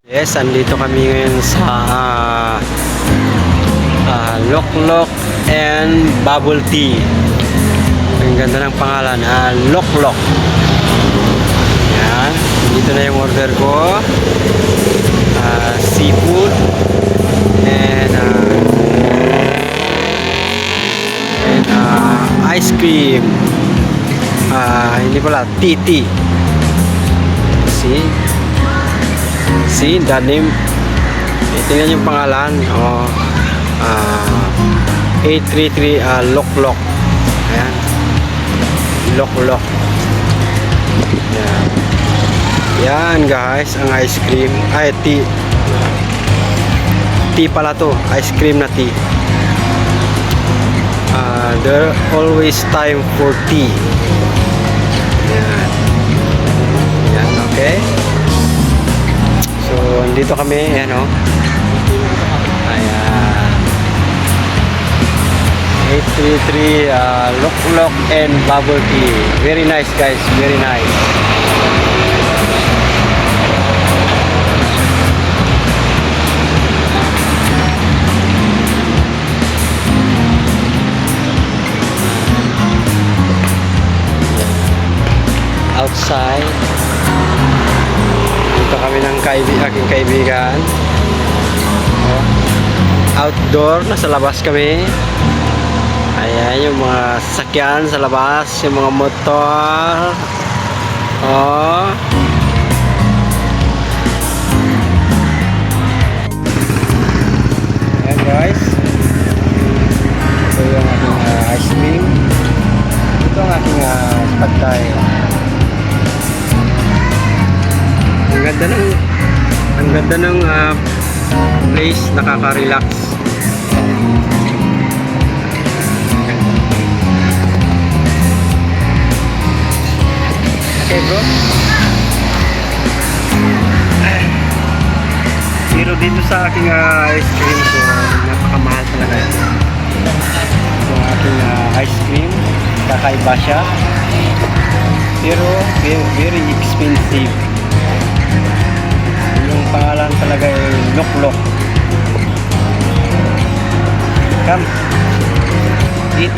Yes, andito kami ngayon sa Loklok and Bubble Tea. Ang ganda ng pangalan, Loklok. Yan, dito na yung order ko. Seafood and ice cream. Hindi pala, tea. See, the name. Tingnan yung pangalan. 833 Loklok. Ayan. Loklok. Yan. Yan guys, ang ice cream. Ay, tea. Tea pala to. Ice cream na tea. There always time for tea. Yan. Yan, okay. So, andito kami, ayan o. Ayan. 833 Loklok and Bubble Tea. Very nice guys, very nice. Outside. Dito kami ng aking kaibigan. Outdoor, nasa labas kami. Ayan yung mga sasakyan sa labas, yung mga motor. Ayan guys. Ito yung aking ice cream. Ito ang aking pagtay. Ang ganda ng place, nakaka-relax. Okay bro. Pero dito sa aking ice cream ko, napakamahal talaga yan. Yung aking ice cream, kakaiba siya. Pero very expensive. Yung pangalan talaga ay Loklok. Come, eat.